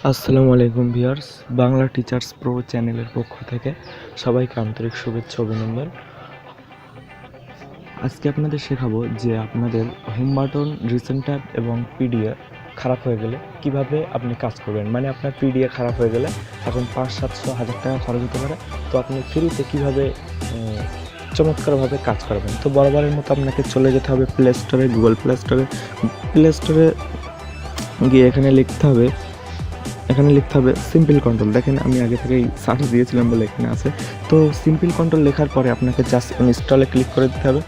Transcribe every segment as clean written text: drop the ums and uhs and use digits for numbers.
আসসালামু আলাইকুম viewers, Bangla teachers pro চ্যানেলের পক্ষ থেকে সবাইকে আন্তরিক শুভেচ্ছা অভিনন্দন। আজকে আপনাদের শেখাবো যে আপনাদের হোম বাটন, রিসেন্ট ট্যাব এবং পিডিএ খারাপ হয়ে গেলে কিভাবে আপনি কাজ করবেন। মানে আপনার পিডিএ খারাপ হয়ে গেলে এখন 500-700 টাকা খরচ হতে পারে, তো আপনি ফ্রিতে কীভাবে চমৎকারভাবে কাজ করবেন। তো বরাবরের মতো আপনাকে চলে যেতে হবে প্লে স্টোরে, গুগল প্লে স্টোরে গিয়ে এখানে লিখতে হবে সিম্পল কন্ট্রোল। দেখেন আমি আগে থেকেই সার্চ দিয়েছিলাম বলে এখানে আছে। তো সিম্পল কন্ট্রোল লেখার পরে আপনাকে জাস্ট ইনস্টলে ক্লিক করে দিতে হবে।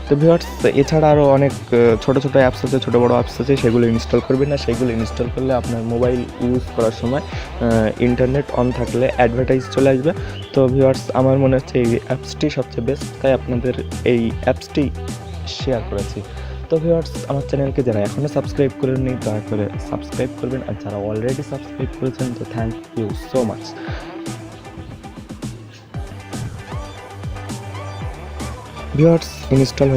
তো ভিউয়ার্স, এছাড়া আরও অনেক ছোটো অ্যাপস আছে, ছোটো বড়ো অ্যাপস আছে, সেগুলো ইনস্টল করবেন না। সেগুলো ইনস্টল করলে আপনার মোবাইল ইউজ করার সময় ইন্টারনেট অন থাকলে অ্যাডভার্টাইজ চলে আসবে। তো ভিউয়ার্স, আমার মনে হচ্ছে এই অ্যাপসটি সবচেয়ে বেস্ট, তাই আপনাদের এই অ্যাপসটি শেয়ার করেছি। তো ভিউয়ার্স, আমার চ্যানেলকে যারা এখনও সাবস্ক্রাইব করেননি দয়া করে সাবস্ক্রাইব করবেন, আর যারা অলরেডি সাবস্ক্রাইব করেছেন তো thank you so much. Viewers, install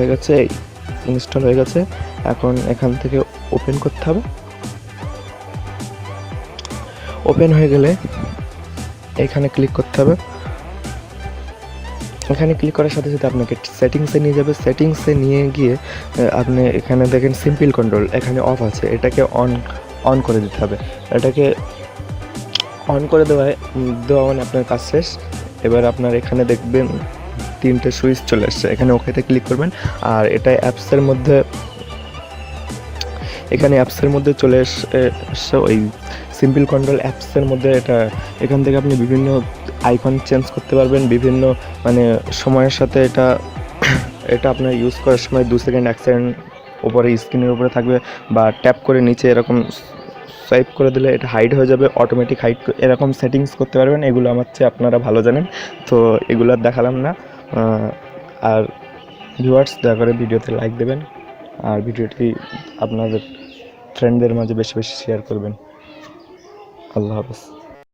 হয়ে গেছে। এখন এখান থেকে ওপেন করতে হবে। ওপেন হয়ে গেলে এখানে ক্লিক করতে হবে। এখানে ক্লিক করার সাথে সাথে আপনাকে সেটিংসে নিয়ে যাবে। সেটিংসে নিয়ে গিয়ে আপনি এখানে দেখেন সিম্পল কন্ট্রোল, এখানে অফ আছে, এটাকে অন করে দিতে হবে। এটাকে অন করে দেওয়া মানে আপনার কাজ শেষ। এবার আপনার এখানে দেখবেন 3টে সুইচ চলে আসছে, এখানে ওকেতে ক্লিক করবেন। আর এটা অ্যাপসের মধ্যে চলে এসে ওই সিম্পল কন্ট্রোল অ্যাপসের মধ্যে এখান থেকে আপনি বিভিন্ন আইকন চেঞ্জ করতে পারবেন বিভিন্ন সময়ের সাথে। এটা আপনার ইউজ করার সময় 2 সেকেন্ড 1 সেকেন্ড উপরে স্ক্রিনের উপরে থাকবে, বা ট্যাপ করে নিচে এরকম সোয়াইপ করে দিলে এটা হাইড হয়ে যাবে, অটোমেটিক হাইড, এরকম সেটিংস করতে পারবেন। এগুলো আমার চেয়ে আপনারা ভালো জানেন, তো এগুলো আর দেখালাম না। আর ভিউয়ার্স, দয়া করে ভিডিওতে লাইক দেবেন, আর ভিডিওটি আপনাদের ফ্রেন্ডদের মাঝে বেশি বেশি শেয়ার করবেন। আল্লাহ হাফেজ।